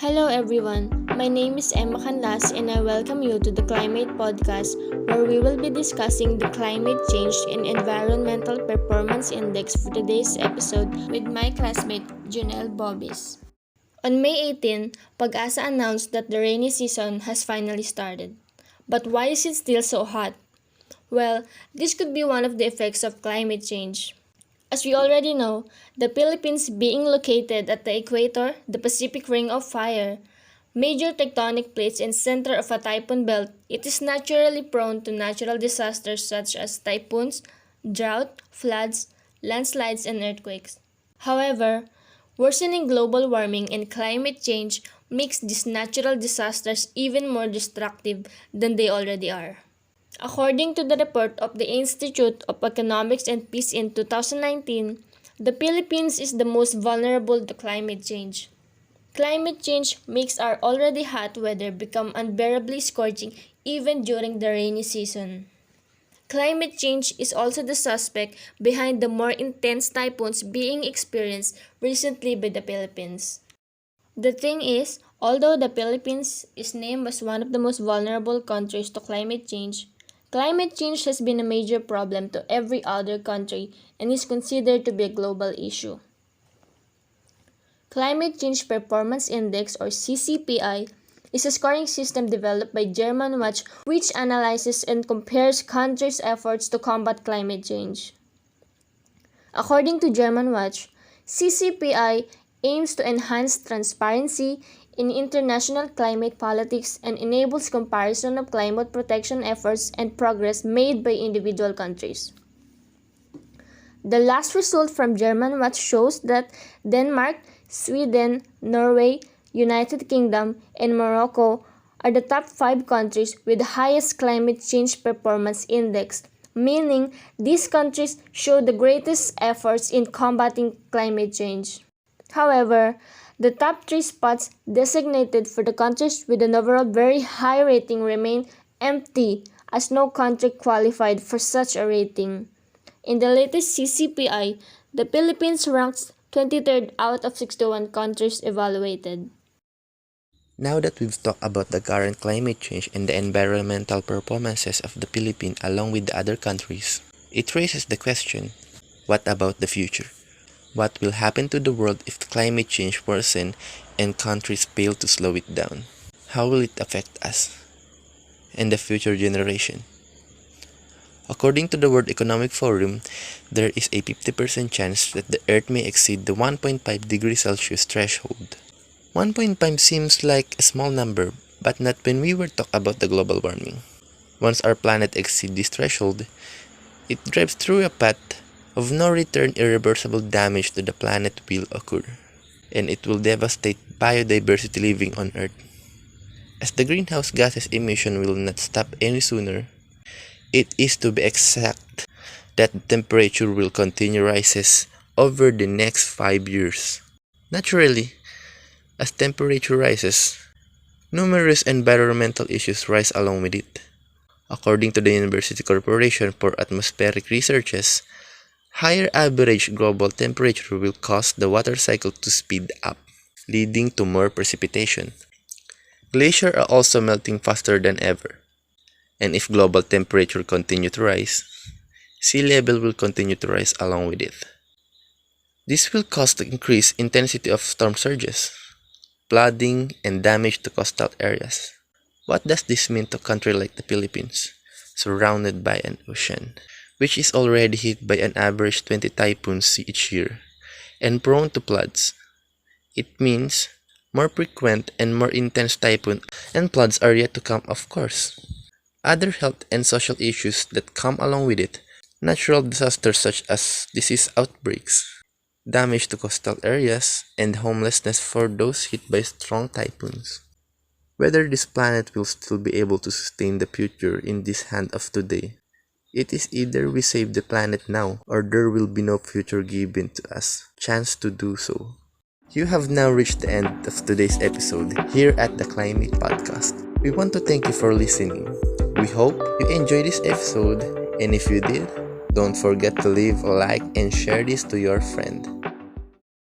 Hello everyone, my name is Emma Canlas and I welcome you to the Climate Podcast where we will be discussing the climate change and environmental performance index for today's episode with my classmate Junelle Bobis. On May 18, Pag-asa announced that the rainy season has finally started. But why is it still so hot? Well, this could be one of the effects of climate change. As we already know, the Philippines being located at the equator, the Pacific Ring of Fire, major tectonic plates and center of a typhoon belt, it is naturally prone to natural disasters such as typhoons, drought, floods, landslides, and earthquakes. However, worsening global warming and climate change makes these natural disasters even more destructive than they already are. According to the report of the Institute of Economics and Peace in 2019, the Philippines is the most vulnerable to climate change. Climate change makes our already hot weather become unbearably scorching even during the rainy season. Climate change is also the suspect behind the more intense typhoons being experienced recently by the Philippines. The thing is, although the Philippines is named as one of the most vulnerable countries to climate change has been a major problem to every other country and is considered to be a global issue. Climate Change Performance Index or CCPI is a scoring system developed by German Watch which analyzes and compares countries' efforts to combat climate change. According to German Watch, CCPI aims to enhance transparency in international climate politics and enables comparison of climate protection efforts and progress made by individual countries. The last result from German Watch shows that Denmark, Sweden, Norway, United Kingdom, and Morocco are the top 5 countries with the highest climate change performance index, meaning these countries show the greatest efforts in combating climate change. However, the top 3 spots designated for the countries with an overall very high rating remain empty as no country qualified for such a rating. In the latest CCPI, the Philippines ranks 23rd out of 61 countries evaluated. Now that we've talked about the current climate change and the environmental performances of the Philippines along with the other countries, it raises the question, what about the future? What will happen to the world if climate change worsens and countries fail to slow it down? How will it affect us and the future generation? According to the World Economic Forum, there is a 50% chance that the Earth may exceed the 1.5 degrees Celsius threshold. 1.5 seems like a small number, but not when we were talking about the global warming. Once our planet exceeds this threshold, it drives through a path of no return. Irreversible damage to the planet will occur, and it will devastate biodiversity living on Earth. As the greenhouse gases emission will not stop any sooner, it is to be exact that the temperature will continue rises over the next 5 years. Naturally, as temperature rises, numerous environmental issues rise along with it. According to the University Corporation for Atmospheric Researches, higher average global temperature will cause the water cycle to speed up, leading to more precipitation. Glaciers are also melting faster than ever, and if global temperature continues to rise, sea level will continue to rise along with it. This will cause the increased intensity of storm surges, flooding, and damage to coastal areas. What does this mean to a country like the Philippines, surrounded by an ocean, which is already hit by an average 20 typhoons each year, and prone to floods? It means more frequent and more intense typhoons and floods are yet to come, of course. Other health and social issues that come along with it, natural disasters such as disease outbreaks, damage to coastal areas, and homelessness for those hit by strong typhoons. Whether this planet will still be able to sustain the future in this hand of today, it is either we save the planet now or there will be no future given to us chance to do so. You have now reached the end of today's episode here at the Climate Podcast. We want to thank you for listening. We hope you enjoyed this episode, and if you did, don't forget to leave a like and share this to your friend.